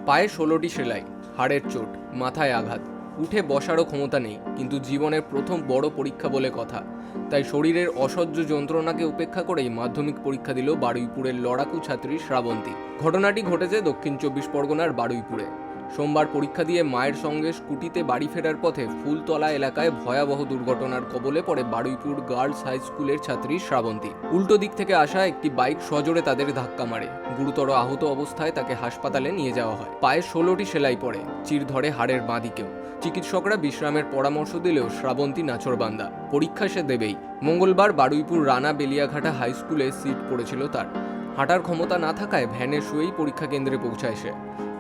পায়ে 16টি সেলাই, হাড়ের চোট, মাথায় আঘাত, উঠে বসারও ক্ষমতা নেই, কিন্তু জীবনের প্রথম বড় পরীক্ষা বলে কথা। তাই শরীরের অসহ্য যন্ত্রণাকে উপেক্ষা করেই মাধ্যমিক পরীক্ষা দিল বারুইপুরের লড়াকু ছাত্রী শ্রাবন্তী। ঘটনাটি ঘটেছে দক্ষিণ 24 পরগনার বারুইপুরে। সোমবার পরীক্ষা দিয়ে মায়ের সঙ্গে স্কুটিতে বাড়ি ফেরার পথে ফুলতলা এলাকায় ভয়াবহ দুর্ঘটনার কবলে পড়ে বারুইপুর গার্লস হাই স্কুলের ছাত্রী শ্রাবন্তী। উল্টো দিক থেকে আসা একটি বাইক সজোরে তাদের ধাক্কা মারে। গুরুতর আহত অবস্থায় তাকে হাসপাতালে নিয়ে যাওয়া হয়। পায়ে 16টি সেলাই পড়ে, চির ধরে হাড়ের বাঁ দিকেও। চিকিৎসকরা বিশ্রামের পরামর্শ দিলেও শ্রাবন্তী নাছোড়বান্দা, পরীক্ষা সে দেবেই। মঙ্গলবার বারুইপুর রানা বেলিয়াঘাটা হাই স্কুলে সিট পড়েছিল তার। হাঁটার ক্ষমতা না থাকায় ভ্যানে শুয়েই পরীক্ষা কেন্দ্রে পৌঁছায় সে।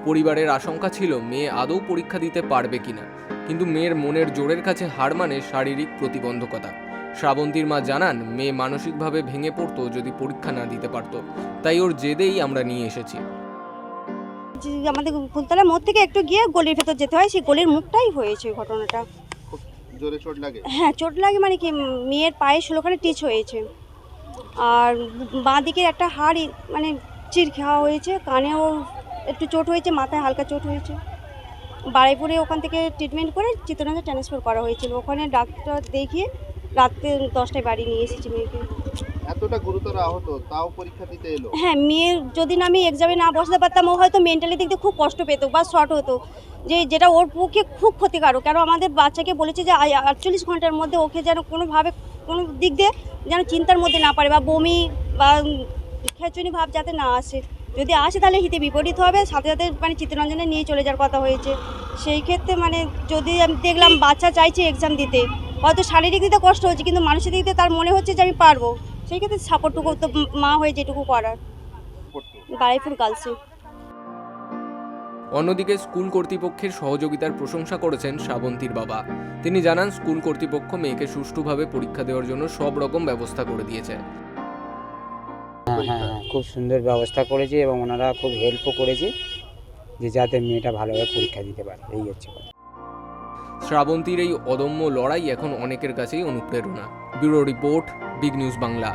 পরিবারের আশঙ্কা ছিল মেয়ে আদৌ পরীক্ষা দিতে পারবে কিনা, কিন্তু মেয়ের মনের জোরের কাছে হার মানে শারীরিক প্রতিবন্ধকতা। শ্রাবন্তীর মা জানান, মেয়ে মানসিকভাবে ভেঙে পড়তো যদি পরীক্ষা না দিতে পারত, তাই ওর জেদেই আমরা নিয়ে এসেছি। আমাদের ফুলতলা মোড় থেকে একটু গিয়ে গলির ভেতর যেতে হয়, সেই গলির মুখটাই হয়েছে ঘটনাটা। খুব জোরে চোট লাগে? হ্যাঁ, চোট লাগে মানে কি, মেয়ের পায়ে 16খানে টিচ হয়েছে, আর বাঁ দিকের একটা হাড় মানে চির খাওয়া হয়েছে, কানেও একটু চোট হয়েছে, মাথায় হালকা চোট হয়েছে। বারুইপুরে ওখান থেকে ট্রিটমেন্ট করে চিত্তরঞ্জন ট্রান্সফার করা হয়েছিল। ওখানে ডাক্তার দেখিয়ে রাত্রে 10টায় বাড়ি নিয়ে এসেছি মেয়েকে। এতটা গুরুতর আহত তাও পরীক্ষা দিতে এলো? হ্যাঁ, মেয়ের যদি না আমি এক্সামে না বসতে পারতাম, ও হয়তো মেন্টালি দিক দিয়ে খুব কষ্ট পেত বা শর্ট হতো, যেটা ওর পক্ষে খুব ক্ষতিকারক। কারণ আমাদের বাচ্চাকে বলেছে যে 48 ঘন্টার মধ্যে ওকে যেন কোনোভাবে কোনো দিক দিয়ে যেন চিন্তার মধ্যে না পারে, বা বমি বা খেঁচুনি ভাব যাতে না আসে। যদি আসে তাহলে হিতে বিপরীত হবে, সাথে সাথে মানে চিত্তরঞ্জনে নিয়ে চলে যাওয়ার কথা হয়েছে। সেই ক্ষেত্রে মানে যদি আমি দেখলাম বাচ্চা চাইছে এক্সাম দিতে, হয়তো শারীরিক দিকে কষ্ট হচ্ছে, কিন্তু মানসিক দিক দিয়ে তার মনে হচ্ছে যে আমি পারবো, সেই ক্ষেত্রে সাপোর্টটুকু তো মা হয়ে যেটুকু করার বারুইপুর গার্লসে। অন্যদিকে স্কুল কর্তৃপক্ষের সহযোগিতার প্রশংসা করেছেন শ্রাবন্তীর বাবা। তিনি জানান, স্কুল কর্তৃপক্ষ মেয়েকে সুষ্ঠুভাবে পরীক্ষা দেওয়ার জন্য সব রকম ব্যবস্থা করে দিয়েছে। হ্যাঁ, খুব সুন্দর ব্যবস্থা করেছে এবং ওনারা খুব হেল্পও করেছে যে যাতে মেয়েটা ভালোভাবে পরীক্ষা দিতে পারে, এই হচ্ছে কথা। শ্রাবন্তীর এই অদম্য লড়াই এখন অনেকের কাছেই অনুপ্রেরণা। Bureau report, big news Bangla.